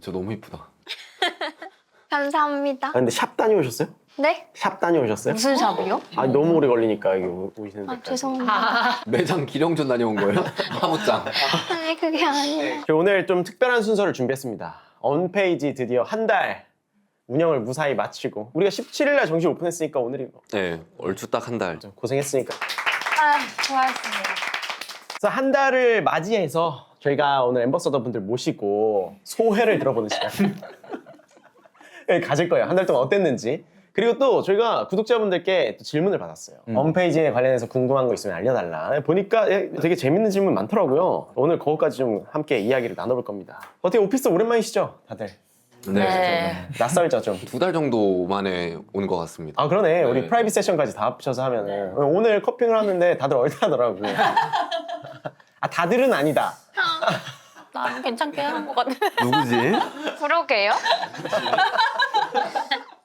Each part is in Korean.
저 너무 이쁘다. 감사합니다. 아, 근데 샵 다녀오셨어요? 네? 샵 다녀오셨어요? 무슨 샵이요? 아 너무 오래 걸리니까 여기 오시는 아, 데까지. 죄송합니다. 매장 기령전 다녀온 거예요? 화무장. 아니, 그게 아니에요. 저희 오늘 좀 특별한 순서를 준비했습니다. 언페이지 드디어 한 달 운영을 무사히 마치고 우리가 17일날 정식 오픈했으니까 오늘이 네, 얼추 딱 한 달. 좀 고생했으니까. 아, 고맙습니다. 그래서 한 달을 맞이해서 저희가 오늘 엠버서더 분들 모시고 소회를 들어보는 시간 가질 거예요. 한 달 동안 어땠는지. 그리고 또 저희가 구독자분들께 또 질문을 받았어요. 홈페이지에 관련해서 궁금한 거 있으면 알려달라. 보니까 되게 재밌는 질문 많더라고요. 오늘 그것까지 좀 함께 이야기를 나눠볼 겁니다. 어떻게 오피스 오랜만이시죠, 다들? 네. 낯설죠, 좀? 2달 정도 만에 온 것 같습니다. 아 그러네. 우리 네. 프라이빗 세션까지 다 합쳐서 하면은 오늘 커핑을 하는데 다들 얼타더라고. 아 다들은 아니다. 나는 괜찮게 한 것 같아. 누구지? 그러게요.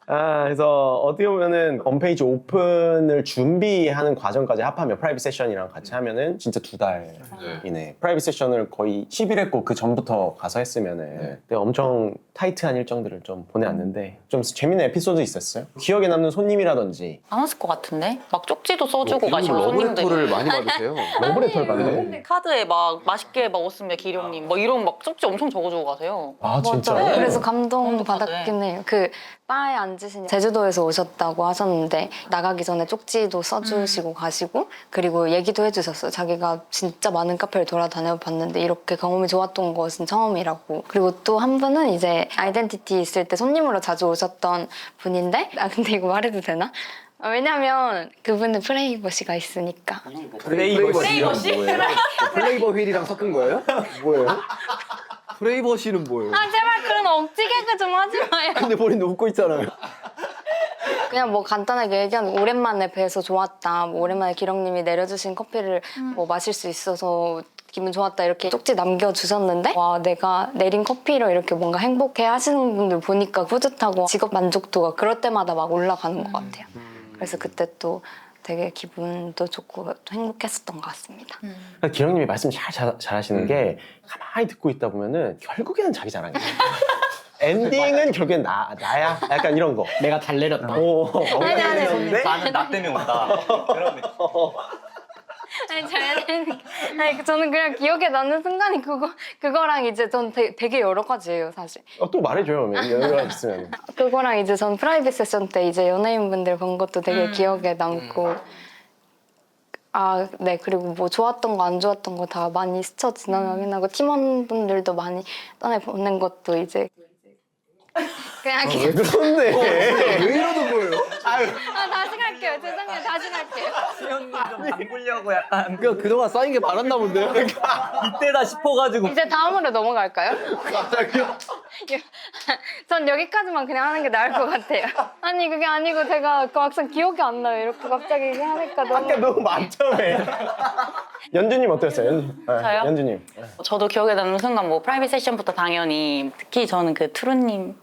아, 그래서 어떻게 보면은 홈페이지 오픈을 준비하는 과정까지 합하면 프라이빗 세션이랑 같이 하면은 진짜 2달이네. 프라이빗 세션을 거의 10일 했고 그 전부터 가서 했으면은 근데 엄청 타이트한 일정들을 좀 보내왔는데 좀 재밌는 에피소드 있었어요? 기억에 남는 손님이라든지. 많았을 것 같은데? 막 쪽지도 써주고 이런 가시고 러브레터를 손님들이. 많이 받으세요. 러브레터를 받네. 카드에 막 맛있게 먹었으면 기룡님 뭐 이런 막 쪽지 엄청 적어주고 가세요. 아 진짜. 맞아요. 네. 그래서 감동 감동 받았긴 해요. 그 바에 앉으신 제주도에서 오셨다고 하셨는데 나가기 전에 쪽지도 써주시고 가시고 그리고 얘기도 해주셨어요. 자기가 진짜 많은 카페를 돌아다녀 봤는데 이렇게 경험이 좋았던 것은 처음이라고. 그리고 또 한 분은 이제 아이덴티티 있을 때 손님으로 자주 오셨던 분인데 아 근데 이거 말해도 되나? 왜냐면 그분은 프레이버시가 있으니까. 플레이버시는 뭐예요? 플레이버 휠이랑 섞은 거예요? 뭐예요? 플레이버시는 뭐예요? 아 제발 그런 억지 개그 좀 하지 마요. 근데 본인도 웃고 있잖아요. 그냥 뭐 간단하게 얘기하면 오랜만에 뵈서 좋았다. 뭐 오랜만에 기령님이 내려주신 커피를 뭐 마실 수 있어서 기분 좋았다. 이렇게 쪽지 남겨주셨는데 와 내가 내린 커피로 이렇게 뭔가 행복해 하시는 분들 보니까 뿌듯하고 직업 만족도가 그럴 때마다 막 올라가는 것 같아요. 그래서 그때 또 되게 기분도 좋고 또 행복했었던 것 같습니다. 그러니까 기령님이 말씀 잘하시는 게 가만히 듣고 있다 보면은 결국에는 자기 자랑이에요. 엔딩은 결국엔 나야. 약간 이런 거. 내가 달래렸다. 아니, 아니. 나는 나 때문에 온다. 그런 느낌. 아니, 저는 그냥 기억에 남는 순간이 그거랑 이제 전 되게 여러 가지예요, 사실. 또 말해줘요. 여러 가지 있으면. 그거랑 이제 전 프라이빗 세션 때 이제 연예인분들 본 것도 되게 기억에 남고 아, 네. 그리고 뭐 좋았던 거 안 좋았던 거 다 많이 스쳐 지나가긴 하고 팀원분들도 많이 떠나보낸 것도 이제 그냥 왜 그런데? 왜 이러는 거예요? 아, 다시 갈게요. 죄송해요. 다시 갈게요. 수영님 좀 바꾸려고 약간 그동안 쌓인 게 많았나 본데요? 이때다 싶어가지고. 이제 다음으로 넘어갈까요? 갑자기요? 전 여기까지만 그냥 하는 게 나을 것 같아요. 아니 그게 아니고 제가 그 막상 기억이 안 나요. 이렇게 갑자기 하니까 너무 아까 너무 많다며. 연주님 어땠어요? 저요? 연주님. 저도 기억에 남는 순간 뭐 프라이빗 세션부터 당연히 특히 저는 그 트루님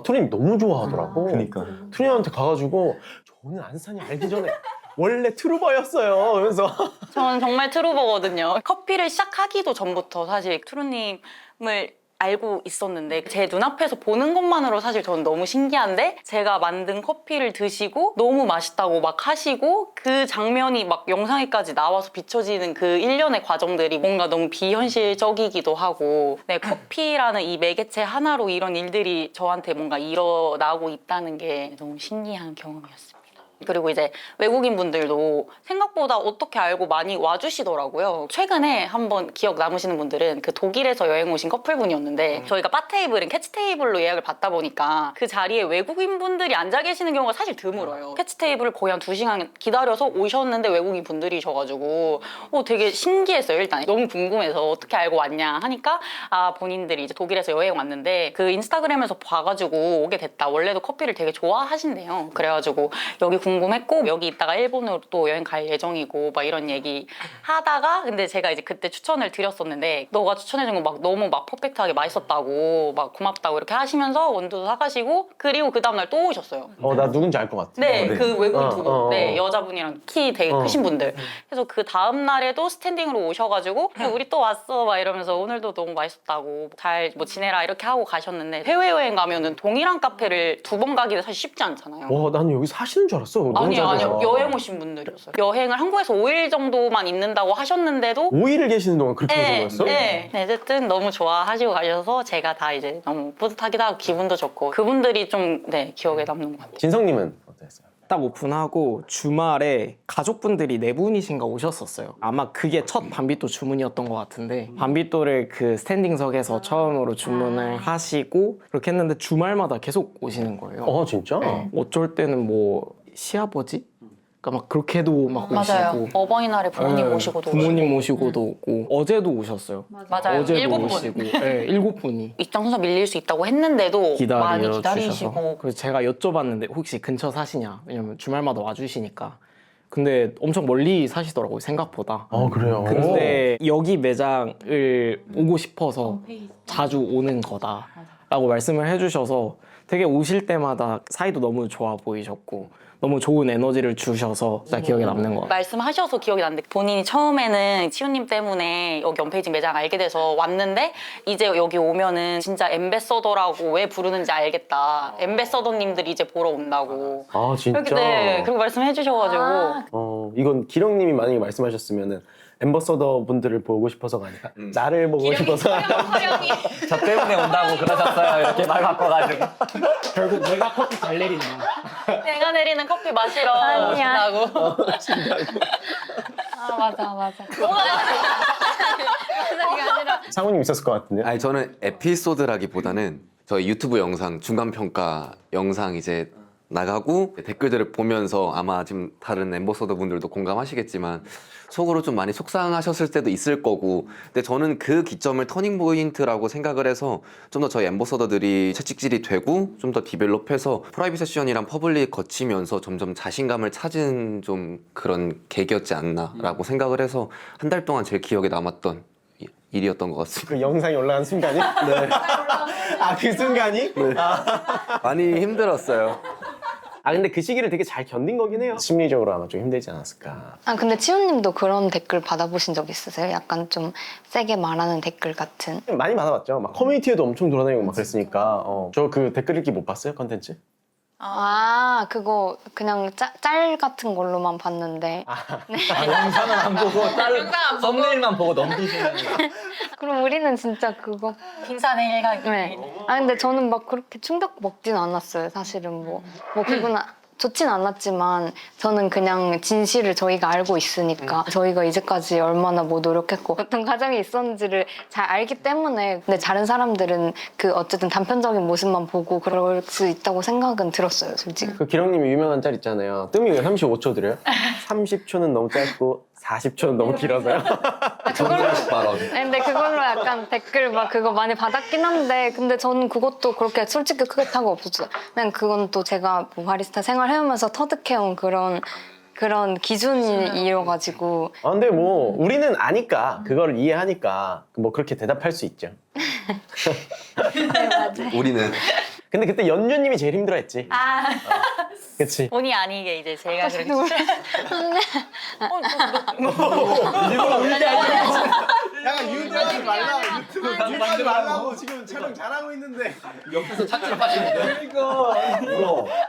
투님 너무 좋아하더라고. 그러니까. 투님한테 가가지고 저는 안산이 알기 전에 원래 트루버였어요. 그래서 저는 정말 트루버거든요. 커피를 시작하기도 전부터 사실 트루님을 알고 있었는데 제 눈앞에서 보는 것만으로 사실 저는 너무 신기한데 제가 만든 커피를 드시고 너무 맛있다고 막 하시고 그 장면이 막 영상에까지 나와서 비춰지는 그 일련의 과정들이 뭔가 너무 비현실적이기도 하고 네, 커피라는 이 매개체 하나로 이런 일들이 저한테 뭔가 일어나고 있다는 게 너무 신기한 경험이었습니다. 그리고 이제 외국인 분들도 생각보다 어떻게 알고 많이 와주시더라고요. 최근에 한번 기억 남으시는 분들은 그 독일에서 여행 오신 커플분이었는데 저희가 바 테이블은 캐치 테이블로 예약을 받다 보니까 그 자리에 외국인 분들이 앉아 계시는 경우가 사실 드물어요. 캐치 테이블을 거의 한 2시간 기다려서 오셨는데 외국인 분들이셔가지고 되게 신기했어요. 일단 너무 궁금해서 어떻게 알고 왔냐 하니까 아 본인들이 이제 독일에서 여행 왔는데 그 인스타그램에서 봐가지고 오게 됐다. 원래도 커피를 되게 좋아하신대요. 그래가지고 여기 궁금했고 여기 있다가 일본으로 또 여행 갈 예정이고 막 이런 얘기 하다가 근데 제가 이제 그때 추천을 드렸었는데 너가 추천해준 거 막 너무 막 퍼펙트하게 맛있었다고 막 고맙다고 이렇게 하시면서 원두도 사가시고 그리고 그 다음날 또 오셨어요. 나 누군지 알 것 같아. 네, 그 외국인 두 분. 네, 어. 여자분이랑 키 되게 크신 분들. 그래서 그 다음 날에도 스탠딩으로 오셔가지고 우리 또 왔어 막 이러면서 오늘도 너무 맛있었다고 잘 뭐 지내라 이렇게 하고 가셨는데 해외여행 가면은 동일한 카페를 2번 가기는 사실 쉽지 않잖아요. 나는 여기 사시는 줄 알았어. 너무 아니요, 잘 아니요. 돼서. 여행 오신 분들이었어요. 여행을 한국에서 5일 정도만 있는다고 하셨는데도 5일을 계시는 동안 그렇게 오신 네, 거였어? 네. 어쨌든 너무 좋아하시고 가셔서 제가 다 이제 너무 뿌듯하기도 하고 기분도 좋고 그분들이 좀 기억에 남는 것 같아요. 진성님은 어땠어요? 딱 오픈하고 주말에 가족분들이 4분이신가 오셨었어요. 아마 그게 첫 밤비또 주문이었던 것 같은데 밤비또를 그 스탠딩석에서 처음으로 주문을 하시고 그렇게 했는데 주말마다 계속 오시는 거예요. 진짜? 네. 어쩔 때는 뭐 시아버지? 그러니까 막 그렇게도 막 맞아요. 오시고 어버이날에 부모님 네, 모시고도 부모님 모시고도 오고 어제도 오셨어요. 맞아요. 어제도 7분. 오시고 네, 7분이 입장 순서 밀릴 수 있다고 했는데도 많이 기다려 기다리시고 주셔서 그래서 제가 여쭤봤는데 혹시 근처 사시냐 왜냐면 주말마다 와주시니까 근데 엄청 멀리 사시더라고요 생각보다. 그래요? 근데 여기 매장을 오고 싶어서 자주 오는 거다라고 말씀을 해주셔서 되게 오실 때마다 사이도 너무 좋아 보이셨고 너무 좋은 에너지를 주셔서 진짜 기억에 남는 것 같아요. 말씀하셔서 기억이 나는데 본인이 처음에는 치우님 때문에 여기 연페이지 매장 알게 돼서 왔는데 이제 여기 오면은 진짜 엠베서더라고 왜 부르는지 알겠다. 엠베서더님들이 이제 보러 온다고. 진짜? 이렇게 그리고 말씀해 주셔가지고 이건 기령님이 만약에 말씀하셨으면은 엠버서더 분들을 보고 싶어서가 아니라 나를 보고 싶어서 저 때문에 온다고 그러셨어요. 이렇게 말 바꿔가지고. 결국 내가 커피 잘 내린다. 내가 내리는 커피 마시러 아니야. 오신다고. 맞아. 상우님 있었을 것 같은데? 아니 저는 에피소드라기보다는 저희 유튜브 영상 중간평가 영상 이제 나가고 댓글들을 보면서 아마 지금 다른 엠버서더 분들도 공감하시겠지만 속으로 좀 많이 속상하셨을 때도 있을 거고 근데 저는 그 기점을 터닝 포인트라고 생각을 해서 좀 더 저희 엠버서더들이 채찍질이 되고 좀 더 디벨롭해서 프라이빗 세션이랑 퍼블릭 거치면서 점점 자신감을 찾은 좀 그런 계기였지 않나라고 생각을 해서 한 달 동안 제일 기억에 남았던 일이었던 것 같습니다. 그 영상이 올라간 순간이? 네. 그 순간이? 네. 많이 힘들었어요. 근데 그 시기를 되게 잘 견딘 거긴 해요. 심리적으로 아마 좀 힘들지 않았을까. 근데 치우님도 그런 댓글 받아보신 적 있으세요? 약간 좀 세게 말하는 댓글 같은? 많이 받아봤죠. 막 커뮤니티에도 엄청 돌아다니고 막 그랬으니까. 저 그 댓글 읽기 못 봤어요? 컨텐츠? 그거 그냥 짤 같은 걸로만 봤는데 영상은 안 보고 썸네일만 보고 넘기시는. 그럼 우리는 진짜 그거 빙산의 일각. 네. 근데 저는 막 그렇게 충격 먹진 않았어요. 사실은 뭐 그건 좋진 않았지만 저는 그냥 진실을 저희가 알고 있으니까 저희가 이제까지 얼마나 뭐 노력했고 어떤 과정이 있었는지를 잘 알기 때문에 근데 다른 사람들은 그 어쨌든 단편적인 모습만 보고 그럴 수 있다고 생각은 들었어요, 솔직히. 그 기령님이 유명한 짤 있잖아요. 뜸이 왜 35초 드려요? 30초는 너무 짧고 40초는 너무 길어서요. 근데 그걸로 약간 댓글 막 그거 많이 받았긴 한데 근데 저는 그것도 그렇게 솔직히 크게 타고 없었어요. 그냥 그건 또 제가 뭐 바리스타 생활해오면서 터득해온 그런 기준이어가지고 근데 뭐 우리는 아니까 그걸 이해하니까 뭐 그렇게 대답할 수 있죠. 우리는 근데 그때 연주님이 제일 힘들어했지. 그치. 본의 아니게 이제 제가 그렇게 약간 유도하지 말라고 유도하지 말라고 지금 촬영 잘하고 있는데 옆에서 착질 빠지는데. 그러니까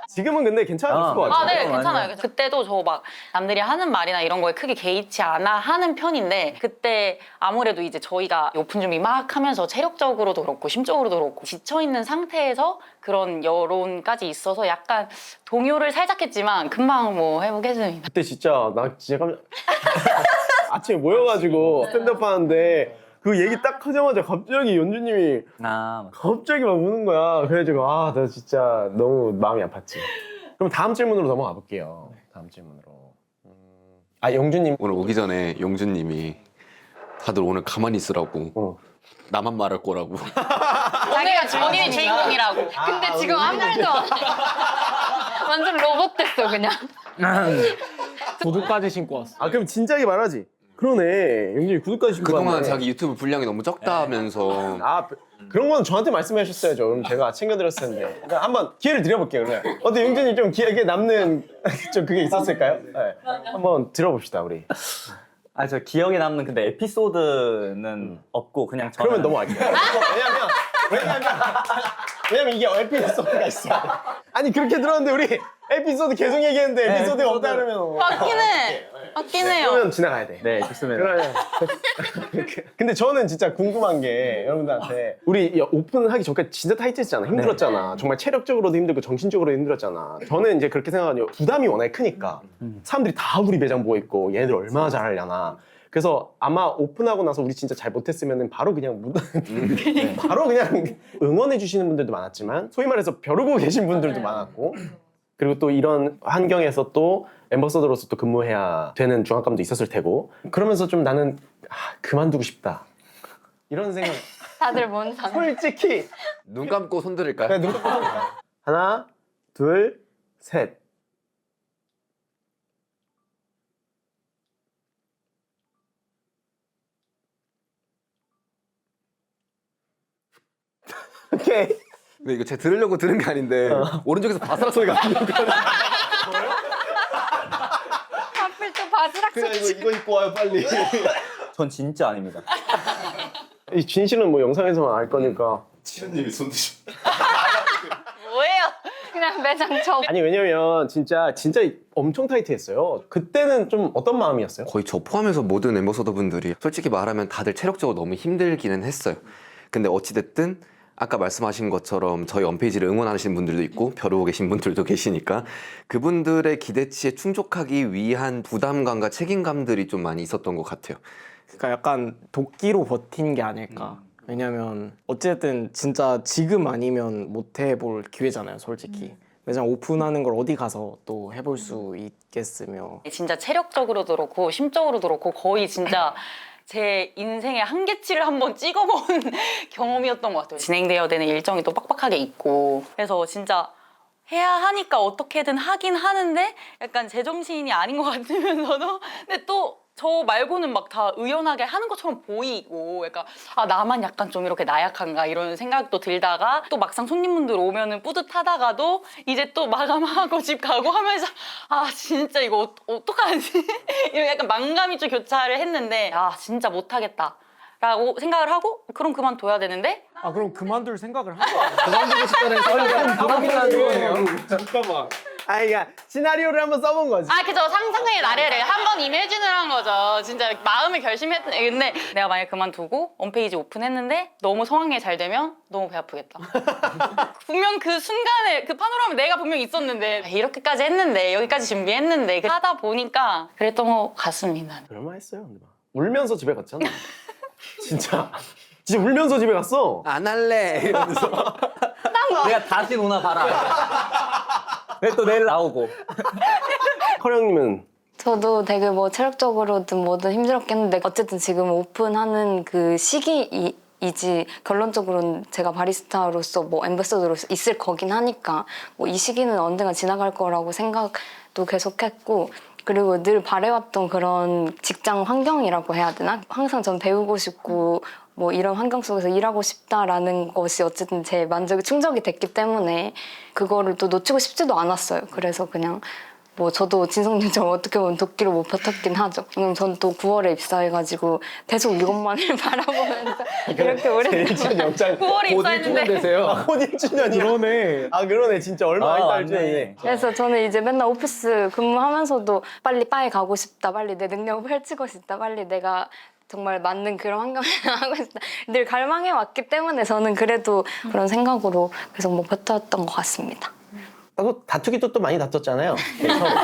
지금은 근데 괜찮았을 것 같아요. 네, 괜찮아요. 그때도 저 막 남들이 하는 말이나 이런 거에 크게 개의치 않아 하는 편인데 그때 아무래도 이제 저희가 오픈 준비 막 하면서 체력적으로도 그렇고 심적으로도 그렇고 지쳐있는 상태에서 그런 여론까지 있어서 약간 동요를 살짝 했지만 금방 뭐 해보겠습니다. 그때 진짜 나 진짜 아침에 모여가지고 스탠드업 하는데 그 얘기 딱 하자마자 갑자기 연주님이 갑자기 막 우는 거야. 그래가지고 나 진짜 너무 마음이 아팠지. 그럼 다음 질문으로 넘어가 볼게요. 다음 질문으로. 영주님. 오늘 오기 전에 용준님이 다들 오늘 가만히 있으라고 나만 말할 거라고 자기가 본인이 주인공이라고. 근데 지금 아무 말도 안 해. 완전 로봇 됐어 그냥. 구두까지 신고 왔어. 아 그럼 진작에 말하지. 그러네. 영준이 구두까지 신고 그동안 왔네. 자기 유튜브 분량이 너무 적다면서 아 그런 건 저한테 말씀해 주셨어야죠. 그럼 제가 챙겨드렸을 텐데. 그러니까 한번 기회를 드려볼게요. 그러면 어때 영준이 좀 기억에 남는 좀 그게 있었을까요? 네. 한번 들어봅시다 우리. 아, 저 기억에 남는 근데 에피소드는 없고 그냥 저는 그러면 넘어갈게요. 왜냐면 이게 에피소드가 있어. 아니 그렇게 들었는데 우리 에피소드 계속 얘기했는데 에피소드가 없다 그러면 맞긴 해요. 그러면 지나가야 돼. 네, 좋습니다. 그러면 근데 저는 진짜 궁금한 게 여러분들한테 우리 오픈하기 전까지 진짜 타이트했잖아. 힘들었잖아. 정말 체력적으로도 힘들고 정신적으로도 힘들었잖아. 저는 이제 그렇게 생각하거든요. 부담이 워낙에 크니까 사람들이 다 우리 매장 보고 있고 얘네들 얼마나 잘하려나. 그래서 아마 오픈하고 나서 우리 진짜 잘 못했으면 바로 그냥 바로 그냥 응원해 주시는 분들도 많았지만 소위 말해서 벼르고 계신 분들도 많았고 그리고 또 이런 환경에서 또 엠버서더로서 또 근무해야 되는 중압감도 있었을 테고 그러면서 좀 나는 그만두고 싶다 이런 생각 다들 뭔 상관? 솔직히 눈 감고 손 들을까요? 그냥 눈 감고 하나 둘 셋 오케이 근데 이거 제가 들으려고 들은 게 아닌데 오른쪽에서 바스락 소리가 나는 거야. 하필 또 바지락 그냥 이거 입고 와요 빨리 전 진짜 아닙니다. 이 진실은 뭐 영상에서만 알 거니까 뭐예요? 그냥 매장 접. 아니 왜냐면 진짜 엄청 타이트했어요. 그때는 좀 어떤 마음이었어요? 거의 저 포함해서 모든 엠버서더 분들이 솔직히 말하면 다들 체력적으로 너무 힘들기는 했어요. 근데 어찌됐든 아까 말씀하신 것처럼 저희 홈페이지를 응원하시는 분들도 있고 벼르고 계신 분들도 계시니까 그분들의 기대치에 충족하기 위한 부담감과 책임감들이 좀 많이 있었던 것 같아요. 그러니까 약간 도끼로 버틴 게 아닐까. 왜냐면 어쨌든 진짜 지금 아니면 못 해볼 기회잖아요, 솔직히. 매장 오픈하는 걸 어디 가서 또 해볼 수 있겠으며. 진짜 체력적으로도 그렇고 심적으로도 그렇고 거의 진짜 제 인생의 한계치를 한번 찍어본 경험이었던 것 같아요. 진행되어야 되는 일정이 또 빡빡하게 있고 그래서 진짜 해야 하니까 어떻게든 하긴 하는데 약간 제정신이 아닌 것 같으면서도 근데 또 저 말고는 막 다 의연하게 하는 것처럼 보이고 약간 아 나만 약간 좀 이렇게 나약한가 이런 생각도 들다가 또 막상 손님분들 오면은 뿌듯하다가도 이제 또 마감하고 집 가고 하면서 아 진짜 이거 어떡하지? 이런 약간 망감이 좀 교차를 했는데 아 진짜 못하겠다 라고 생각을 하고 그럼 그만둬야 되는데 아 그럼 그만둘 생각을 한 거야. 그만두고 싶다는 생각을 부담이라는 거예요. 잠깐만. 아니 그러니까 시나리오를 한번 써본 거지. 아 그죠 상상의 나래를 한 번 이매진을 한 거죠 진짜 마음을 결심했던 근데 내가 만약에 그만두고 홈페이지 오픈했는데 너무 성황리에 잘 되면 너무 배 아프겠다 분명 그 순간에 그 파노라마 내가 분명 있었는데 이렇게까지 했는데 여기까지 준비했는데 하다 보니까 그랬던 것 같습니다. 얼마 했어요? 근데 막. 울면서 집에 갔잖아. 진짜 울면서 집에 갔어. 안 할래 이러면서 내가 다시 누나 봐라. 근데 또 내일 나오고. 커령님은 저도 되게 뭐 체력적으로든 뭐든 힘들었겠는데 어쨌든 지금 오픈하는 그 시기이지 결론적으로는 제가 바리스타로서 뭐 엠버서더로서 있을 거긴 하니까 뭐 이 시기는 언젠가 지나갈 거라고 생각도 계속했고 그리고 늘 바래왔던 그런 직장 환경이라고 해야 되나? 항상 전 배우고 싶고 뭐 이런 환경 속에서 일하고 싶다라는 것이 어쨌든 제 만족이 충족이 됐기 때문에 그거를 또 놓치고 싶지도 않았어요. 그래서 그냥 뭐 저도 진성님처럼 어떻게 보면 도끼로 못 버텼긴 하죠. 왜냐면 전 또 9월에 입사해가지고 계속 이것만을 바라보면서 이렇게 오래 1주년 영장 9월에 입사했는데 되세요. 곧 1주년이야. 그러네. 아 그러네 진짜 얼마 있다 맞네. 1주년이네. 그래서 저는 이제 맨날 오피스 근무하면서도 빨리 바에 가고 싶다, 빨리 내 능력을 펼치고 싶다, 빨리 내가 정말 맞는 그런 환경을 하고 싶다. 늘 갈망해 왔기 때문에 저는 그래도 그런 생각으로 계속 뭐 버텼던 것 같습니다. 나도 다투기도 또 많이 다퉜잖아요. 처음에.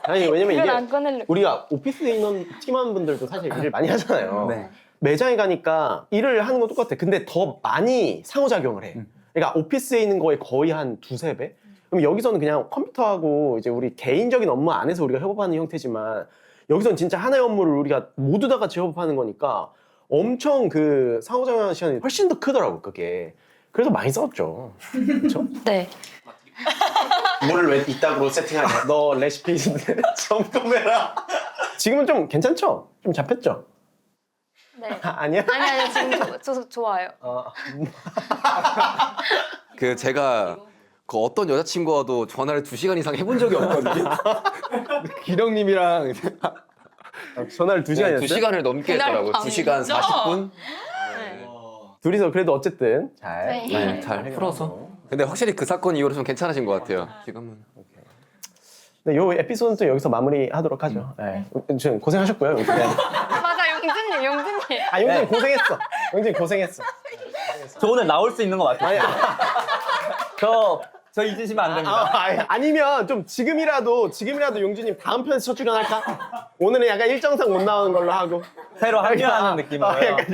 아니 왜냐면 이건 안 이게 꺼내려고. 우리가 오피스 인원 팀원분들도 사실 일을 많이 하잖아요. 네. 매장에 가니까 일을 하는 건 똑같아. 근데 더 많이 상호작용을 해. 그러니까 오피스에 있는 거에 거의 한 두세 배? 그럼 여기서는 그냥 컴퓨터하고 이제 우리 개인적인 업무 안에서 우리가 협업하는 형태지만 여기서는 진짜 하나의 업무를 우리가 모두 다 같이 협업하는 거니까 엄청 그 상호작용하는 시간이 훨씬 더 크더라고 그게. 그래서 많이 싸웠죠. 그렇죠? 네. 물을 왜 이따구로 세팅하냐? 너 레시피 점검해라. 지금은 좀 괜찮죠? 좀 잡혔죠? 네. 아니야? 아니 지금 좋아요. 그 제가 그 어떤 여자친구와도 전화를 2시간 이상 해본 적이 없거든요. 기령님이랑 전화를 2시간 했어요? 2시간을 넘게 했더라고요. 그날 2시간 진짜? 40분? 둘이서 그래도 어쨌든 잘. 네. 네, 잘 풀어서. 근데 확실히 그 사건 이후로 좀 괜찮아진 것 같아요. 지금은. 네, 요 에피소드는 또 여기서 마무리하도록 하죠. 네. 지금 고생하셨고요. 용진. 네. 맞아 용진님. 아 용진 고생했어. 용진 고생했어. 저 오늘 나올 수 있는 거 맞아요? 저 잊으시면 안 됩니다. 아니면 좀 지금이라도 용진님 다음 편에서 첫 출연할까? 오늘은 약간 일정상 못 나오는 걸로 하고. 새로 합류하는 느낌으로요. 약간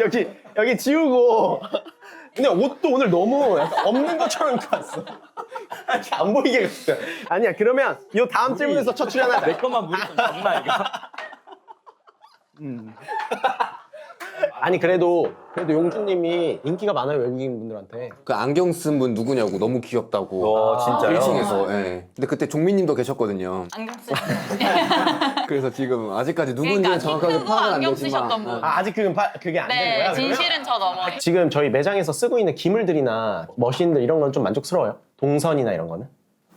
여기 지우고. 근데 옷도 오늘 너무 약간 없는 것처럼 입고 왔어. 이렇게 안 보이게 갔어. 아니야 그러면 요 다음 질문에서 첫 출연하자. 내 것만 물이 좀 적나 이거. 아니 그래도 용준님이 인기가 많아요 외국인 분들한테. 그 안경 쓴 분 누구냐고 너무 귀엽다고. 진짜요? 1층에서. 예. 근데 그때 종민님도 계셨거든요. 안경 쓰. 그래서 지금 아직까지 누군지는 그러니까 정확하게 핑크고 파악은 안 안경 되지만. 쓰셨던 분. 아직 그게 안 되는 네, 거야? 그러면? 진실은 저 넘어. 지금 저희 매장에서 쓰고 있는 기물들이나 머신들 이런 건 좀 만족스러워요? 동선이나 이런 거는?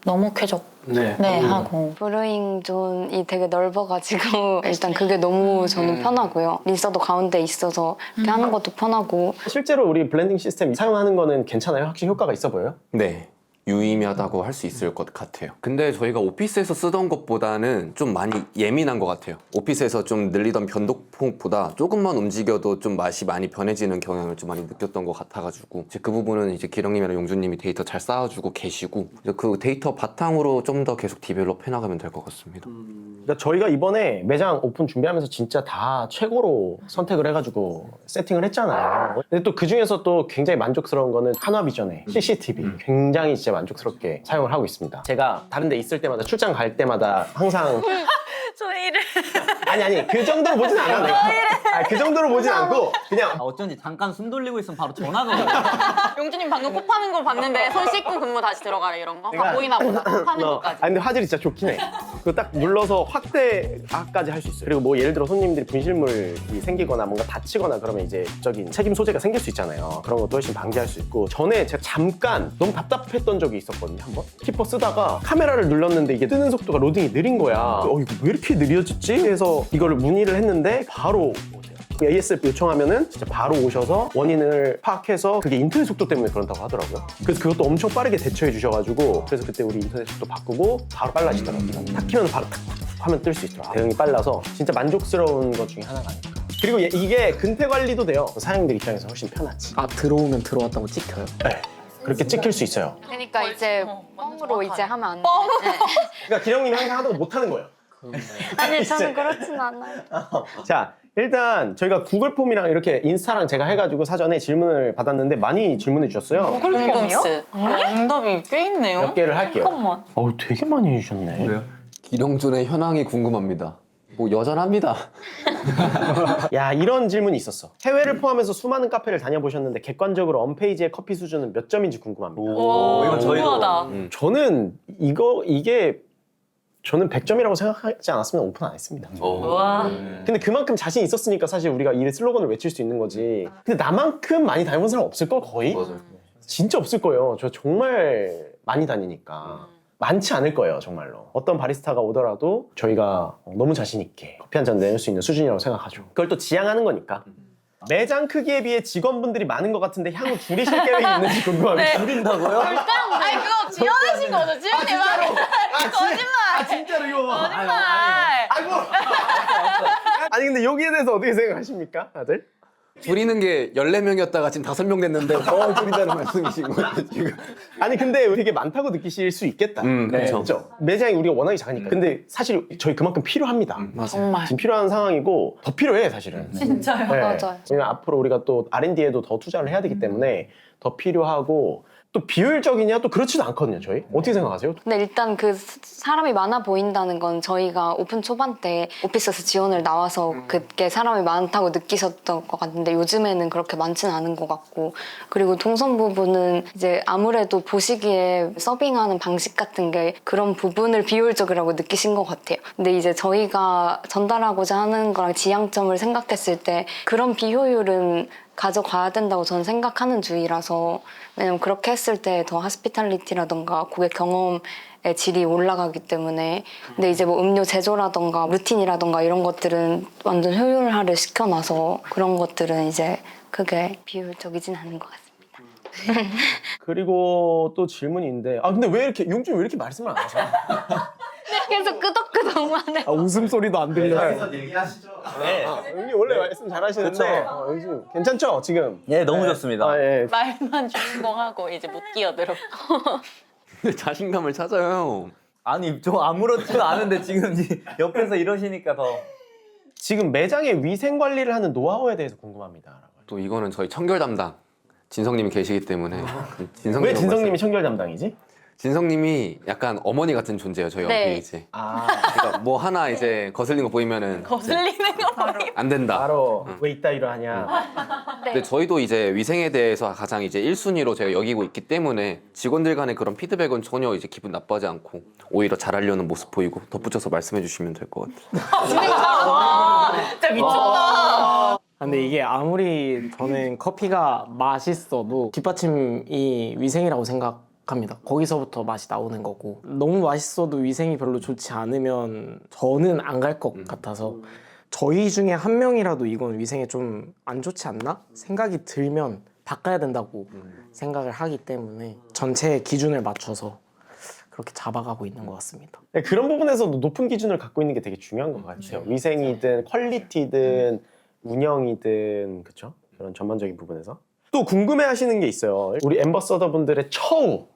너무 쾌적. 네. 네, 하고. 브루잉 존이 되게 넓어가지고 일단 그게 너무 저는 편하고요. 리서도 가운데 있어서 이렇게 하는 것도 편하고. 실제로 우리 블렌딩 시스템 사용하는 거는 괜찮아요? 확실히 효과가 있어 보여요? 네. 유의미하다고 할 수 있을 것 같아요. 근데 저희가 오피스에서 쓰던 것보다는 좀 많이 예민한 것 같아요. 오피스에서 좀 늘리던 변동폭보다 조금만 움직여도 좀 맛이 많이 변해지는 경향을 좀 많이 느꼈던 것 같아가지고 이제 그 부분은 이제 기령님이랑 용준님이 데이터 잘 쌓아주고 계시고 이제 그 데이터 바탕으로 좀 더 계속 디벨롭 해나가면 될 것 같습니다. 그러니까 저희가 이번에 매장 오픈 준비하면서 진짜 다 최고로 선택을 해가지고 세팅을 했잖아요. 근데 또 그 중에서 또 굉장히 만족스러운 거는 한화비전의 CCTV 굉장히 진짜 만족스럽게 사용을 하고 있습니다. 제가 다른 데 있을 때마다 출장 갈 때마다 항상 저희를. 아니 그 정도로 보진 않아 내가. 그 정도로 보진 않고 그냥 어쩐지 잠깐 숨 돌리고 있으면 바로 전화가 오고. 용준님 방금 코 파는 거 봤는데 손 씻고 근무 다시 들어가라 이런 거? 다 보이나 보다. 코 파는 것까지. 근데 화질이 진짜 좋긴 해. 그거 딱 눌러서 확대까지 할 수 있어요. 그리고 뭐 예를 들어 손님들이 분실물이 생기거나 뭔가 다치거나 그러면 이제 적인 책임 소재가 생길 수 있잖아요. 그런 것도 훨씬 방지할 수 있고. 전에 제가 잠깐 너무 답답했던 적이 있었거든요. 한번 키퍼 쓰다가 카메라를 눌렀는데 이게 뜨는 속도가 로딩이 느린 거야. 이거 왜 이렇게 느려졌지? 그래서 이거를 문의를 했는데 바로 ASF 요청하면은 진짜 바로 오셔서 원인을 파악해서 그게 인터넷 속도 때문에 그런다고 하더라고요. 그래서 그것도 엄청 빠르게 대처해 주셔가지고 그래서 그때 우리 인터넷 속도 바꾸고 바로 빨라지더라고요. 탁 키면 바로 탁 하면 뜰 수 있더라고요. 대응이 빨라서 진짜 만족스러운 것 중에 하나가 아닐까. 그리고 이게 근태 관리도 돼요. 사장님들 입장에서 훨씬 편하지. 아 들어오면 들어왔다고 찍혀요? 네. 그렇게 찍힐 수 있어요. 그러니까 이제 완전 뻥으로 정확하네. 이제 하면 안 돼. 뻥? 그러니까 기령님이 항상 하던 거 못하는 거예요. 아니 저는 그렇진 않아요. 자, 일단 저희가 구글 폼이랑 이렇게 인스타랑 제가 해가지고 사전에 질문을 받았는데 많이 질문해 주셨어요. 궁금스. 응답이 꽤 있네요. 몇 개를 할게요. 잠깐만. 되게 많이 해주셨네. 기령준의 현황이 궁금합니다. 뭐 여전합니다. 야, 이런 질문이 있었어. 해외를 포함해서 수많은 카페를 다녀보셨는데 객관적으로 언페이지의 커피 수준은 몇 점인지 궁금합니다. 오, 이건 저희도- 궁금하다. 저는 저는 100점이라고 생각하지 않았으면 오픈 안 했습니다. 우와. 근데 그만큼 자신 있었으니까 사실 우리가 이 슬로건을 외칠 수 있는 거지. 근데 나만큼 많이 다녀본 사람 없을걸 거의? 맞아요. 진짜 없을 거예요. 저 정말 많이 다니니까. 많지 않을 거예요, 정말로. 어떤 바리스타가 오더라도 저희가 너무 자신 있게 커피 한 잔 내줄 수 있는 수준이라고 생각하죠. 그걸 또 지향하는 거니까. 매장 크기에 비해 직원분들이 많은 것 같은데 향후 줄이실 계획이 있는지 궁금합니다. 줄인다고요? 아니 그거 지어내신 거죠? 지현이 말. 거짓말. 진짜로 이거. 거짓말. 아이고. 아니 근데 여기에 대해서 어떻게 생각하십니까, 다들? 줄이는 게 14명이었다가 지금 5명 됐는데 더 줄이자는 말씀이신 거예요, 지금. 아니 근데 되게 많다고 느끼실 수 있겠다. 그렇죠. 그렇죠. 매장이 우리가 워낙에 작으니까. 근데 사실 저희 그만큼 필요합니다. 맞아요. 정말. 지금 필요한 상황이고 더 필요해 사실은. 진짜요? 네. 맞아요. 왜냐면 앞으로 우리가 또 R&D에도 더 투자를 해야 되기 때문에 더 필요하고 또 비효율적이냐 또 그렇지도 않거든요. 저희 어떻게 생각하세요? 근데 일단 그 사람이 많아 보인다는 건 저희가 오픈 초반 때 오피스에서 지원을 나와서 그게 사람이 많다고 느끼셨던 것 같은데 요즘에는 그렇게 많지는 않은 것 같고, 그리고 동선 부분은 이제 아무래도 보시기에 서빙하는 방식 같은 게 그런 부분을 비효율적이라고 느끼신 것 같아요. 근데 이제 저희가 전달하고자 하는 거랑 지향점을 생각했을 때 그런 비효율은 가져가야 된다고 저는 생각하는 주의라서, 왜냐면 그렇게 했을 때 더 하스피탈리티라던가 고객 경험의 질이 올라가기 때문에. 근데 이제 뭐 음료 제조라던가 루틴이라던가 이런 것들은 완전 효율화를 시켜놔서 그런 것들은 이제 크게 비효율적이진 않은 것 같습니다. 그리고 또 질문인데 근데 왜 이렇게 용준 왜 이렇게 말씀을 안 하세요? 계속 끄덕끄덕만 해. 웃음소리도 안 들려요. 얘기하시죠. 네. 용준 원래 말씀 잘하시는데 용준 괜찮죠 지금? 예, 너무 좋습니다. 예. 말만 주인공하고 이제 못 끼어들어. 근데 자신감을 찾아요. 아니, 저 아무렇지도 않은데 지금 옆에서 이러시니까 더. 지금 매장의 위생 관리를 하는 노하우에 대해서 궁금합니다. 또 이거는 저희 청결 담당 진성님이 계시기 때문에 진성님 왜 진성님이 청결 담당이지? 진성님이 약간 어머니 같은 존재예요. 저희 네. 여기 이제. 그러니까 뭐 하나 이제 거슬린 거 보이면은 거슬리는 거 보이. 안 된다. 바로 왜 이따 이러하냐. 근데 저희도 이제 위생에 대해서 가장 이제 1순위로 제가 여기고 있기 때문에 직원들 간의 그런 피드백은 전혀 이제 기분 나빠하지 않고 오히려 잘하려는 모습 보이고 덧붙여서 말씀해 주시면 될 것 같아요. 진짜 미쳤다. 근데 이게 아무리 저는 커피가 맛있어도 뒷받침이 위생이라고 생각합니다. 거기서부터 맛이 나오는 거고, 너무 맛있어도 위생이 별로 좋지 않으면 저는 안 갈 것 같아서, 저희 중에 한 명이라도 이건 위생에 좀 안 좋지 않나 생각이 들면 바꿔야 된다고 생각을 하기 때문에 전체 기준을 맞춰서 그렇게 잡아가고 있는 것 같습니다. 네, 그런 부분에서도 높은 기준을 갖고 있는 게 되게 중요한 것 같아요. 위생이든 퀄리티든 운영이든 그렇죠? 그런 전반적인 부분에서 또 궁금해하시는 게 있어요. 우리 엠버서더 분들의 처우.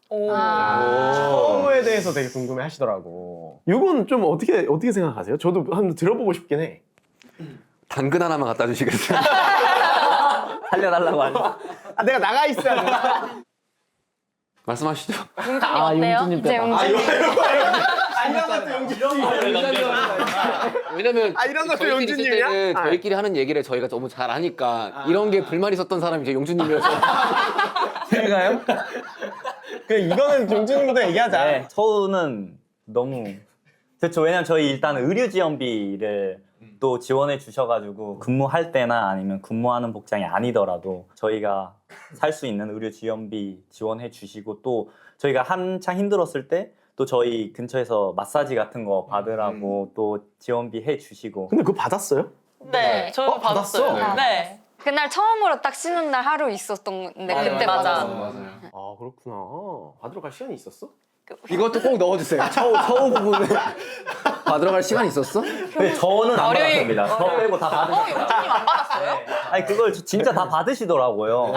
처우에 대해서 되게 궁금해하시더라고. 이건 좀 어떻게 생각하세요? 저도 한번 들어보고 싶긴 해. 당근 하나만 갖다 주시겠어요? 살려달라고 하죠. 내가 나가 있어야 돼. 말씀하시죠. 용준님 어때요? 용준님 이제 빼다. 안녕 같은 용준님. 왜냐면 이런 것도 저희끼리 있을 용준님이야? 때는 저희끼리 하는 얘기를 저희가 너무 잘 아니까 이런 게 불만 있었던 사람이 이제 용준님이어서 제가요? 이거는 용준님부터 얘기하자. 네, 처우는 너무 그렇죠. 왜냐면 저희 일단 의류 지원비를 또 지원해 주셔가지고 근무할 때나 아니면 근무하는 복장이 아니더라도 저희가 살 수 있는 의류 지원비 지원해 주시고, 또 저희가 한창 힘들었을 때 또 저희 근처에서 마사지 같은 거 받으라고 또 지원비 해 주시고. 근데 그거 받았어요? 네, 저도 받았어요. 받았어? 네. 그날 처음으로 딱 쉬는 날 하루 있었던 건데 그때 맞아. 받았어. 아 그렇구나. 받으러 갈 시간이 있었어? 이것도 꼭 넣어주세요. 처우 부분에 받으러 갈 시간 있었어? 근데 저는 안 월요일- 받았습니다. 저 빼고 다 받으셨어요. 용준님 안 받았어요? 아니 그걸 진짜 다 받으시더라고요.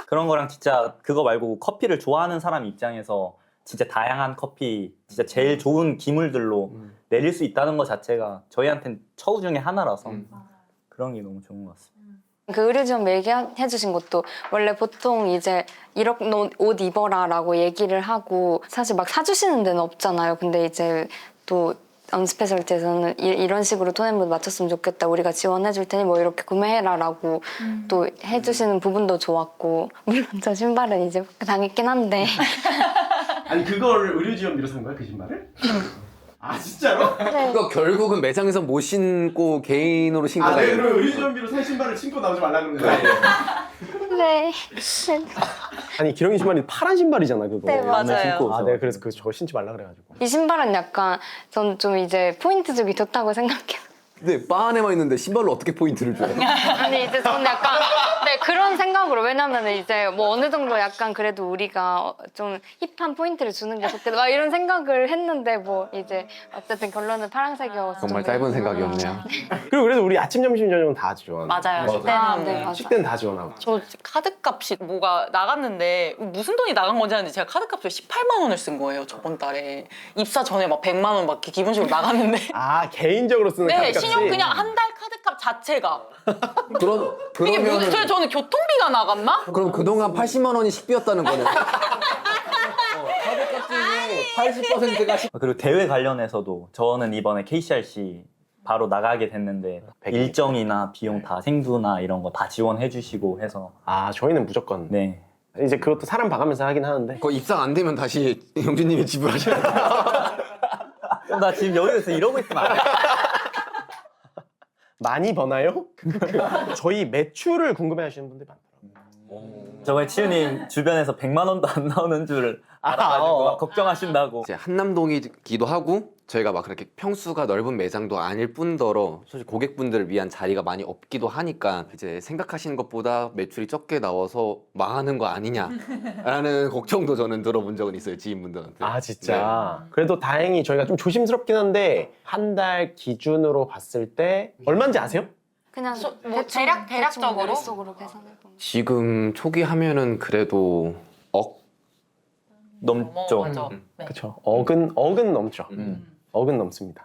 그런 거랑 진짜 그거 말고 커피를 좋아하는 사람 입장에서 진짜 다양한 커피, 진짜 제일 좋은 기물들로 내릴 수 있다는 것 자체가 저희한테는 처우 중에 하나라서 그런 게 너무 좋은 것 같습니다. 그 의료지원 얘기해 주신 것도 원래 보통 이제 이런 옷 입어라라고 얘기를 하고 사실 막 사주시는 데는 없잖아요. 근데 이제 또 언스페셜티에서는 이런 식으로 톤앤모드 맞췄으면 좋겠다. 우리가 지원해 줄 테니 뭐 이렇게 구매해라라고 또 해주시는 부분도 좋았고, 물론 저 신발은 이제 당했긴 한데 아니 그걸 의료 지원비로 산 거야 그 신발을? 아 진짜로? 그거 결국은 매장에서 못 신고 개인으로 신고 아, 네, 다니는 그럼 의료 지원비로 산 신발을 신고 나오지 말라 그러는 거야? 네. 아니 기령이 신발이 파란 신발이잖아 그거. 네, 맞아요. 신고 아, 네, 그래서 저거 신지 말라 그래가지고. 이 신발은 약간 전 좀 이제 포인트 주기 좋다고 생각해요. 근데 바 안에만 있는데 신발로 어떻게 포인트를 줘요? 아니 이제 저는 약간 네 그런 생각으로, 왜냐면 이제 뭐 어느 정도 약간 그래도 우리가 좀 힙한 포인트를 주는 게 좋겠다 막 이런 생각을 했는데 뭐 이제 어쨌든 결론은 파란색이어서 정말 좀 짧은 생각이었네요. 그리고 그래도 우리 아침, 점심, 저녁은 다 지원. 맞아요. 아, 식대는 네, 맞아. 식대는 다 지원하고. 저 카드값이 뭐가 나갔는데 무슨 돈이 나간 건지 아는데 제가 카드값을 18만 원을 쓴 거예요 저번 달에. 입사 전에 막 100만 원 막 기본식으로 나갔는데 아 개인적으로 쓰는 네 카드값이? 신용 그냥 한 달 카드값 자체가 그러면은 저는 때문에 교통비가 나갔나? 그럼 그동안 80만 원이 식비였다는 거네. 카드값 중에 80%가 그리고 대회 관련해서도 저는 이번에 KCRC 바로 나가게 됐는데 일정이나 비용 다 생두나 이런 거 다 지원해 주시고 해서 아 저희는 무조건 네. 이제 그것도 사람 봐가면서 하긴 하는데 그거 입상 안 되면 다시 영준님이 지불하셔야 돼요. 나 지금 여기서 이러고 있으면 안 돼. 많이 버나요? 저희 매출을 궁금해하시는 분들이 많더라고요. 저번에 치우님 주변에서 100만 원도 안 나오는 줄 알아가지고 막 걱정하신다고. 이제 한남동이기도 하고 저희가 막 그렇게 평수가 넓은 매장도 아닐 뿐더러 사실 고객분들을 위한 자리가 많이 없기도 하니까 이제 생각하시는 것보다 매출이 적게 나와서 망하는 거 아니냐라는 걱정도 저는 들어본 적은 있어요, 지인분들한테. 아 진짜. 그래도 다행히 저희가 좀 조심스럽긴 한데 한 달 기준으로 봤을 때 얼마인지 아세요? 그냥 뭐 대략적으로? 머릿속으로 계산해보면 지금 초기 하면은 그래도 억? 넘죠. 맞아. 네. 그렇죠. 억은 넘죠. 억은 넘습니다.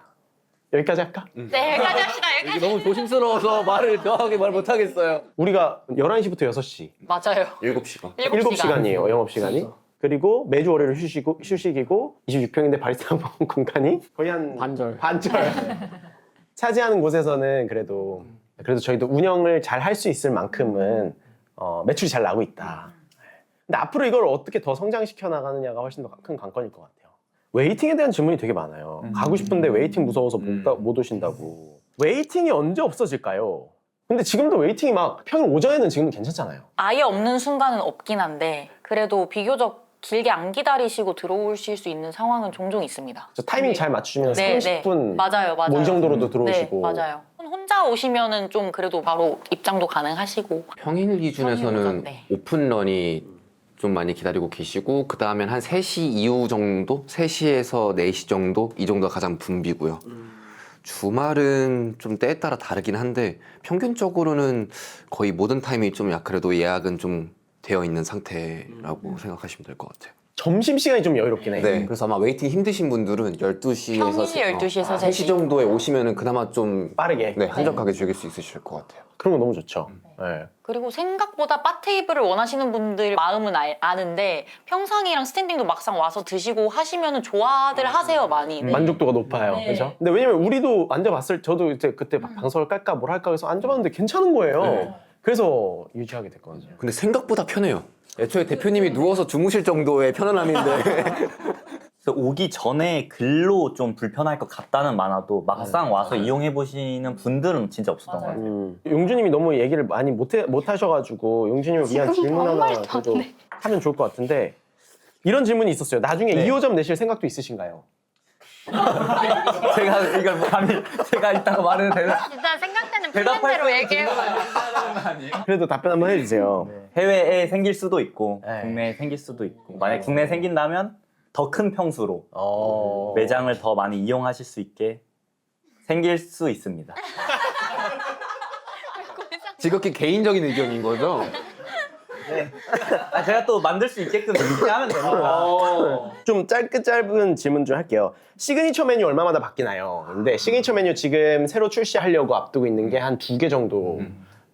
여기까지 할까? 네, 여기까지 합시다. 여기까지. 너무 조심스러워서 말을 정확하게 말 못하겠어요. 우리가 11시부터 6시 맞아요. 7시간. 7시간이에요 영업시간이. 그리고 매주 월요일 휴식이고 26평인데 바리스타 공간이 거의 한 반절. 차지하는 곳에서는 그래도 저희도 운영을 잘 할 수 있을 만큼은 매출이 잘 나고 있다. 근데 앞으로 이걸 어떻게 더 성장시켜 나가느냐가 훨씬 더 큰 관건일 것 같아요. 웨이팅에 대한 질문이 되게 많아요. 가고 싶은데 웨이팅 무서워서 못 오신다고. 웨이팅이 언제 없어질까요? 근데 지금도 웨이팅이 막 평일 오전에는 지금 괜찮잖아요. 아예 없는 순간은 없긴 한데 그래도 비교적 길게 안 기다리시고 들어오실 수 있는 상황은 종종 있습니다. 저 타이밍 잘 맞추시면 네, 30분 맞아요. 뭐 이 정도로도 들어오시고. 네, 맞아요. 혼자 오시면은 좀 그래도 바로 입장도 가능하시고. 평일 기준에서는 평일 오전, 네. 오픈런이 좀 많이 기다리고 계시고 그 다음엔 한 3시 이후 정도? 3시에서 4시 정도? 이 정도가 가장 붐비고요. 주말은 좀 때에 따라 다르긴 한데 평균적으로는 거의 모든 타임이 좀 그래도 예약은 좀 되어 있는 상태라고 생각하시면 될 것 같아요. 점심시간이 좀 여유롭긴 해. 네. 그래서 아마 웨이팅 힘드신 분들은 12시에서 평일 12시에서 3시 정도에 오시면은 그나마 좀 빠르게. 네, 한적하게 즐길 수 있으실 것 같아요. 그런 거 너무 좋죠. 네. 그리고 생각보다 바 테이블을 원하시는 분들 마음은 아는데 평상이랑 스탠딩도 막상 와서 드시고 하시면은 좋아들 하세요 많이. 네. 만족도가 높아요. 네. 그렇죠? 근데 왜냐면 우리도 저도 이제 그때 막 방송을 깔까 뭘 할까 해서 앉아봤는데 괜찮은 거예요. 네. 그래서 유지하게 됐거든요. 근데 생각보다 편해요. 애초에 대표님이 누워서 주무실 정도의 편안함인데 그래서 오기 전에 글로 좀 불편할 것 같다는 많아도 막상 와서 이용해 보시는 분들은 진짜 없었던 것 같아요. 용주님이 너무 얘기를 많이 못 하셔가지고 용주님을 위한 질문 아무 하나 말도 안 좀 해. 하면 좋을 것 같은데 이런 질문이 있었어요. 나중에 네. 2호점 내실 생각도 있으신가요? 제가 이걸 감히 제가 이따가 말해도 되나? 일단 생각되는 대답할 플랜대로 얘기해봐요. 그래도 답변 한번 해주세요. 해외에 생길 수도 있고 네. 국내에 생길 수도 있고 만약 국내에 생긴다면 더 큰 평수로 매장을 더 많이 이용하실 수 있게 생길 수 있습니다. 지극히 개인적인 의견인 거죠? 제가 또 만들 수 있게끔 하면 됩니다. 좀 짧은 질문 좀 할게요. 시그니처 메뉴 얼마마다 바뀌나요? 근데 시그니처 메뉴 지금 새로 출시하려고 앞두고 있는 게 한 2개 정도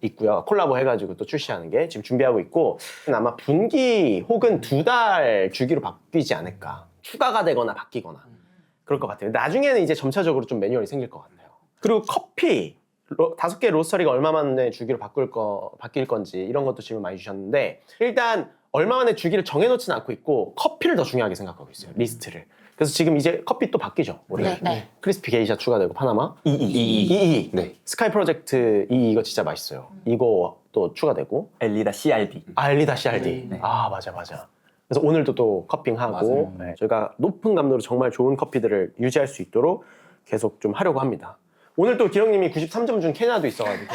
있고요. 콜라보 해가지고 또 출시하는 게 지금 준비하고 있고 아마 분기 혹은 2달 주기로 바뀌지 않을까. 추가가 되거나 바뀌거나 그럴 것 같아요. 나중에는 이제 점차적으로 좀 매뉴얼이 생길 것 같아요. 그리고 커피 5개 로스터리가 얼마 만에 주기로 바뀔 건지 이런 것도 질문 많이 주셨는데 일단 얼마 만에 주기를 정해놓지는 않고 있고 커피를 더 중요하게 생각하고 있어요. 리스트를. 그래서 지금 이제 커피 또 바뀌죠. 올해. 네. 크리스피 게이샤 추가되고 파나마 이 네. 스카이 프로젝트 이거 진짜 맛있어요. 이거 또 추가되고 엘리다 CRB. 알리다 CRD. 아 맞아. 그래서 오늘도 또 커핑하고 네, 저희가 높은 감도로 정말 좋은 커피들을 유지할 수 있도록 계속 좀 하려고 합니다. 오늘 또 기령님이 93점 준 케냐도 있어가지고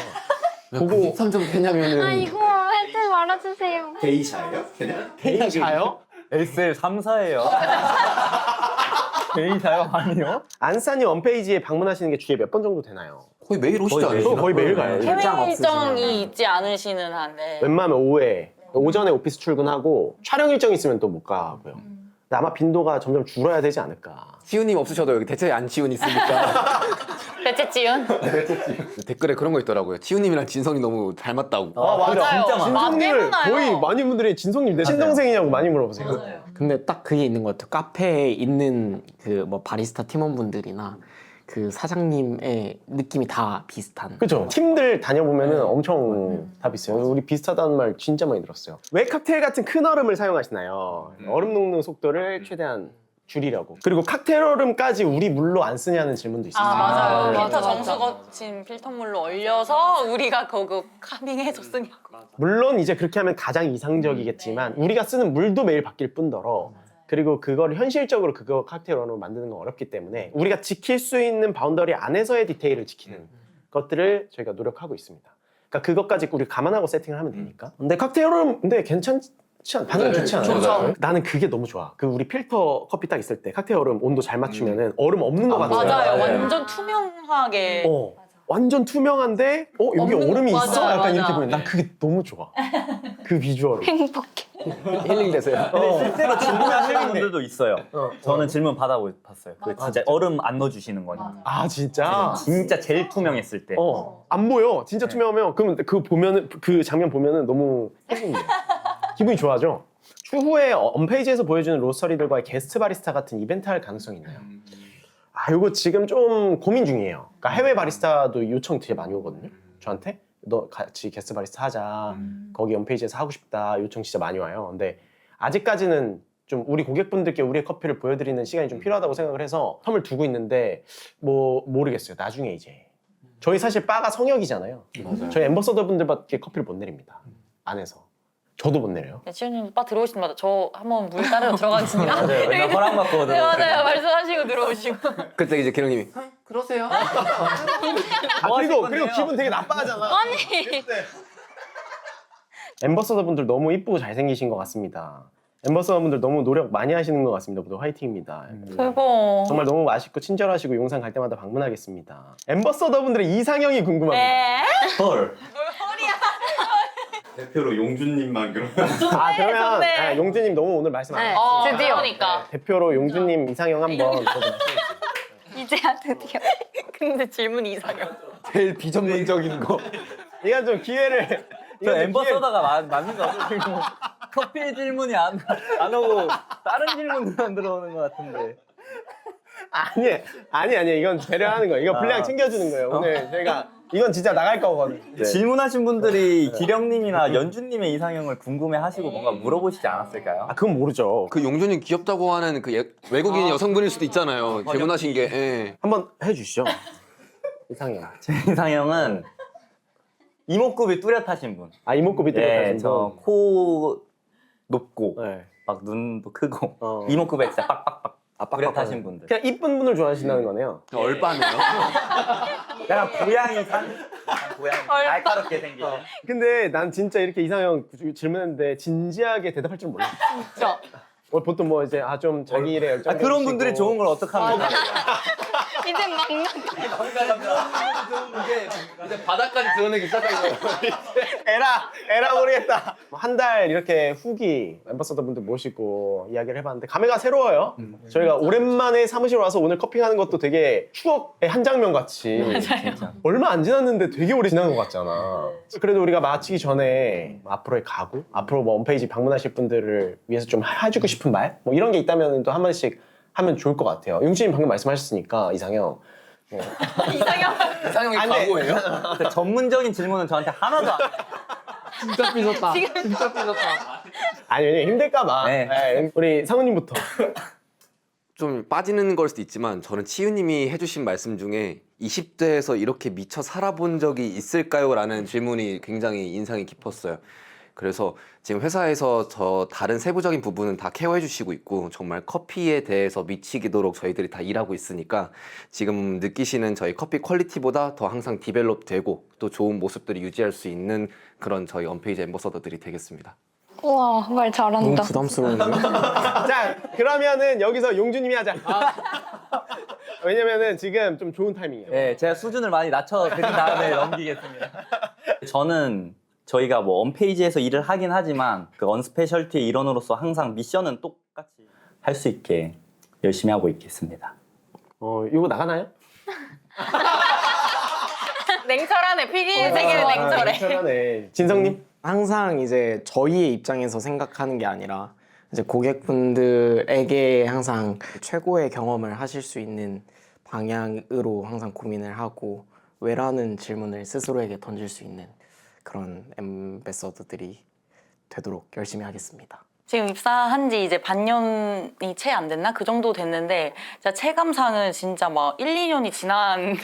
그거 93점 되냐면은 아이고 하지 말아주세요. 케냐요? SL 3사예요. 데이터요? 아니요. 안산이 원페이지에 방문하시는 게 주에 몇 번 정도 되나요? 거의 매일 오시지 거의 않으시나? 거의 매일 가요. 해외 일정이 있지 않으시는 한에 웬만하면 오전에 오피스 출근하고 촬영 일정 있으면 또 못 가고요. 근데 아마 빈도가 점점 줄어야 되지 않을까. 시우님 없으셔도 여기 대체 안 시운 있으니까 대체 지훈? 댓글에 그런 거 있더라고요. 치우님이랑 진성이 너무 닮았다고. 맞아요. 진짜 많아. 진성님을 맞아요. 거의 많은 분들이 진성님 내 친동생이냐고 많이 물어보세요. 근데 딱 그게 있는 것 같아요. 카페에 있는 그 뭐 바리스타 팀원분들이나 그 사장님의 느낌이 다 비슷한. 그죠? 팀들 다녀보면은 엄청 다 비슷해요. 우리 비슷하다는 말 진짜 많이 들었어요. 왜 칵테일 같은 큰 얼음을 사용하시나요? 얼음 녹는 속도를 최대한 줄이려고. 그리고 칵테일 얼음까지 우리 물로 안 쓰냐는 질문도 있어요. 맞아요. 네. 필터 정수 거친 필터물로 얼려서 우리가 그거 카빙해서 쓰냐고. 물론 이제 그렇게 하면 가장 이상적이겠지만 우리가 쓰는 물도 매일 바뀔 뿐더러 그리고 그걸 현실적으로 그거 칵테일 얼음을 만드는 건 어렵기 때문에 우리가 지킬 수 있는 바운더리 안에서의 디테일을 지키는 것들을 저희가 노력하고 있습니다. 그러니까 그것까지 우리 감안하고 세팅을 하면 되니까. 근데 칵테일 얼음 근데 괜찮지 않아? 반응 좋지 않아요? 좋죠. 나는 그게 너무 좋아. 그 우리 필터 커피 딱 있을 때 칵테일 얼음 온도 잘 맞추면은 얼음 없는 것 같아요. 맞아요. 네. 완전 투명하게. 완전 투명한데 여기 없는 얼음이 거- 있어? 맞아요, 약간 이렇게 맞아. 보면 난 그게 너무 좋아. 그 비주얼. 행복해. 힐링 되세요. 실제로 질문하시는 분들도 있어요. 저는 질문 받아봤어요. 그 진짜 얼음 안 넣어주시는 거냐. 아 진짜? 진짜 제일 투명했을 때. 안 보여. 진짜 투명하면 그러면 그 보면은 그 장면 보면은 너무 행복해. 기분이 좋아져. 추후에 홈페이지에서 보여주는 로스터리들과의 게스트 바리스타 같은 이벤트 할 가능성이 있나요? 아, 이거 지금 좀 고민 중이에요. 그러니까 해외 바리스타도 요청 되게 많이 오거든요. 저한테 너 같이 게스트 바리스타 하자. 거기 홈페이지에서 하고 싶다. 요청 진짜 많이 와요. 근데 아직까지는 좀 우리 고객분들께 우리의 커피를 보여드리는 시간이 좀 필요하다고 생각을 해서 텀을 두고 있는데 뭐 모르겠어요. 나중에 이제 저희 사실 바가 성역이잖아요. 저희 앰버서더 분들밖에 커피를 못 내립니다. 안에서 저도 못 내려요. 네, 지훈님 오빠 들어오실 때마다 저 한번 물 따르러 들어가겠습니다. 맞아요. 맨날 허락받고 네, 맞아요. 말씀하시고 들어오시고. 그때 이제 기령님이 그러세요? 그리고 기분 되게 나빠하잖아. 아니. 앰버서더 분들 너무 이쁘고 잘생기신 것 같습니다. 앰버서더 분들 너무 노력 많이 하시는 것 같습니다. 모두 화이팅입니다. 대박. 정말 너무 맛있고 친절하시고 용산 갈 때마다 방문하겠습니다. 앰버서더 분들의 이상형이 궁금합니다. 네. 헐. 대표로 용준님만 그럼. 아 그러면 선배. 용주님 너무 오늘 말씀 안 네. 해주세요. 드디어. 그러니까. 대표로 용주님 이상형 한번 저도 말씀해주세요. 이제야 드디어. 근데 질문이 이상해요. 제일 비전문적인 거. 이건 좀 기회를 저 앰버서더가 맞는 거 같아요. 커피 질문이 안 오고 다른 질문들만 들어오는 것 같은데. 아니 이건 배려하는 거예요. 이거 분량 챙겨주는 거예요. 오늘 저희가 이건 진짜 나갈 거거든요. 네. 질문하신 분들이 기령님이나 연준님의 이상형을 궁금해하시고 뭔가 물어보시지 않았을까요? 아 그건 모르죠. 그 용준님 귀엽다고 하는 그 외국인 여성분일 수도 있잖아요. 질문하신 게. 예. 한번 해주시죠. 이상형. 제 이상형은 이목구비 뚜렷하신 분. 아 이목구비 네, 뚜렷하신 저 코 높고 네. 막 눈도 크고 이목구비 진짜 빡빡빡 뚜렷하신 분들. 그냥 이쁜 분을 좋아하신다는 거네요. 얼빠네요. 약간 고양이 날카롭게 생긴. 근데 난 진짜 이렇게 이상형 질문했는데 진지하게 대답할 줄 몰랐어. 진짜. 보통 뭐 이제 좀 자기 일에 열정. 그런 분들이 좋은 걸 어떡합니까? 이제 막 이제 바닥까지 드러내기 시작한 거예요. 에라 모르겠다. 한 달 이렇게 후기 앰버서더 분들 모시고 이야기를 해봤는데 감회가 새로워요. 저희가 오랜만에 사무실 와서 오늘 커피하는 것도 되게 추억의 한 장면 같이. 얼마 안 지났는데 되게 오래 지난 것 같잖아. 그래도 우리가 마치기 전에 앞으로의 각오, 앞으로 뭐 홈페이지 방문하실 분들을 위해서 좀 해주고 싶은 말, 뭐 이런 게 있다면 또 한 번씩 하면 좋을 것 같아요. 용진님 방금 말씀하셨으니까 이상형. 이상형이 안 돼. 과거예요? 근데 전문적인 질문은 저한테 하나도 안 해요. 진짜 삐졌다. 진짜 삐졌다. 아니 힘들까봐. 네. 우리 상우님부터. 좀 빠지는 걸 수도 있지만 저는 치유님이 해주신 말씀 중에 20대에서 이렇게 미쳐 살아본 적이 있을까요? 라는 질문이 굉장히 인상이 깊었어요. 그래서 지금 회사에서 저 다른 세부적인 부분은 다 케어해 주시고 있고 정말 커피에 대해서 미치도록 저희들이 다 일하고 있으니까 지금 느끼시는 저희 커피 퀄리티보다 더 항상 디벨롭 되고 또 좋은 모습들을 유지할 수 있는 그런 저희 언페이지 앰버서더들이 되겠습니다. 우와 말 너무 잘한다. 부담스러운데? 자 그러면은 여기서 용주님이 하자. 왜냐면은 지금 좀 좋은 타이밍이에요. 네, 제가 수준을 많이 낮춰드린 다음에 넘기겠습니다. 저는 저희가 뭐 언페이지에서 일을 하긴 하지만 그 언스페셜티의 일원으로서 항상 미션은 똑같이 할 수 있게 열심히 하고 있겠습니다. 이거 나가나요? 냉철하네. 피디의 세계는 냉철해. 냉철하네. 진성님? 항상 이제 저희의 입장에서 생각하는 게 아니라 이제 고객분들에게 항상 최고의 경험을 하실 수 있는 방향으로 항상 고민을 하고 왜라는 질문을 스스로에게 던질 수 있는 그런 엠베서더들이 되도록 열심히 하겠습니다. 지금 입사한 지 이제 반년이 채 안 됐나? 그 정도 됐는데 진짜 체감상은 진짜 막 1, 2년이 지난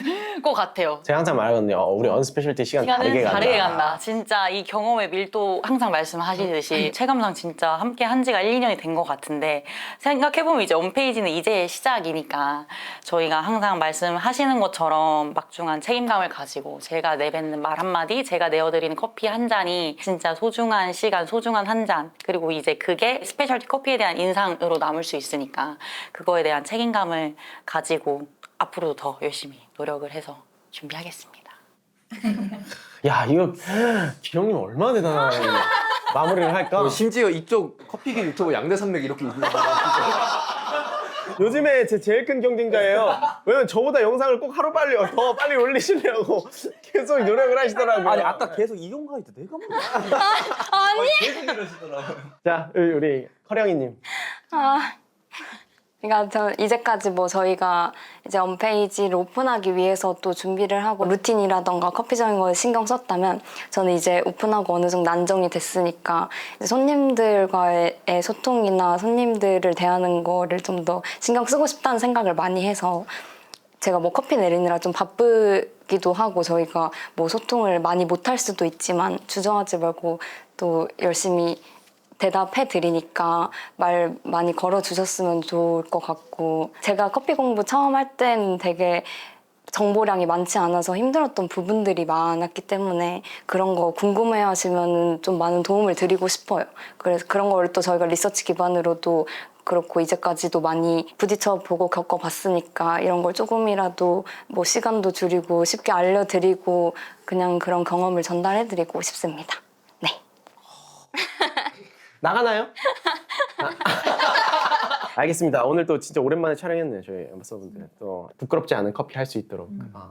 것 같아요. 제가 항상 말하거든요. 우리 언스페셜티 시간 다르게 시간은 간다. 다르게 간다. 진짜 이 경험의 밀도 항상 말씀하시듯이 체감상 진짜 함께 한 지가 1, 2년이 된 것 같은데 생각해보면 이제 언페이지는 이제 시작이니까 저희가 항상 말씀하시는 것처럼 막중한 책임감을 가지고 제가 내뱉는 말 한마디, 제가 내어드리는 커피 한 잔이 진짜 소중한 시간, 소중한 한 잔, 그리고 이제 그게 스페셜티 커피에 대한 인상으로 남을 수 있으니까 그거에 대한 책임감을 가지고 앞으로도 더 열심히 노력을 해서 준비하겠습니다. 야, 이거 기령님 얼마나 대단한 마무리를 할까? 심지어 이쪽 커피기 유튜브 양대산맥 이렇게 있는 거 요즘에 제 제일 큰 경쟁자예요. 왜냐면 저보다 영상을 꼭 하루 빨리 더 빨리 올리시려고 계속 노력을 하시더라고요. 아니 아까 계속 이용 가이드 내가 뭐 자, 우리 커령이님. 그러니까 저 이제까지 뭐 저희가 이제 언페이지를 오픈하기 위해서 또 준비를 하고 루틴이라던가 커피적인 거에 신경 썼다면 저는 이제 오픈하고 어느 정도 안정이 됐으니까 이제 손님들과의 소통이나 손님들을 대하는 거를 좀 더 신경 쓰고 싶다는 생각을 많이 해서 제가 뭐 커피 내리느라 좀 바쁘기도 하고 저희가 뭐 소통을 많이 못할 수도 있지만 주저하지 말고 또 열심히 대답해 드리니까 말 많이 걸어 주셨으면 좋을 것 같고 제가 커피 공부 처음 할 땐 되게 정보량이 많지 않아서 힘들었던 부분들이 많았기 때문에 그런 거 궁금해 하시면 좀 많은 도움을 드리고 싶어요. 그래서 그런 걸 또 저희가 리서치 기반으로도 그렇고 이제까지도 많이 부딪혀보고 겪어봤으니까 이런 걸 조금이라도 뭐 시간도 줄이고 쉽게 알려드리고 그냥 그런 경험을 전달해드리고 싶습니다. 네. 나가나요? 알겠습니다. 오늘 또 진짜 오랜만에 촬영했네요. 저희 엠버서분들 또 부끄럽지 않은 커피 할 수 있도록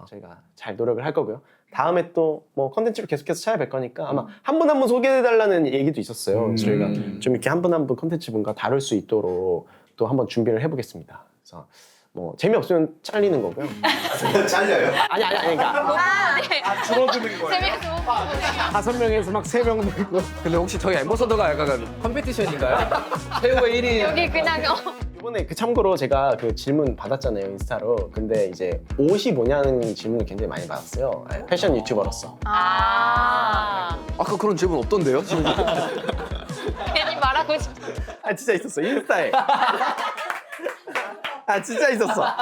저희가 잘 노력을 할 거고요. 다음에 또 뭐 컨텐츠로 계속해서 찾아뵐 거니까 아마 한 분 한 분 소개해달라는 얘기도 있었어요. 그래서 저희가 좀 이렇게 한 분 한 분 컨텐츠 뭔가 다룰 수 있도록 또 한번 준비를 해보겠습니다. 그래서 뭐 재미없으면 잘리는 거고요. 잘려요? 아니 그러니까 줄어드는 거예요? 5명에서 막 3명 들고 근데 혹시 저희 엠버서더가 약간 컴피티션인가요? 최후의 1위 여기 그냥 이번에 그 참고로 제가 그 질문 받았잖아요 인스타로. 근데 이제 옷이 뭐냐는 질문을 굉장히 많이 받았어요. 패션 유튜버로서. 아, 아까 그런 질문 없던데요? 지금 괜히 말하고 싶어. 아 진짜 있었어 인스타에. 아 진짜 있었어.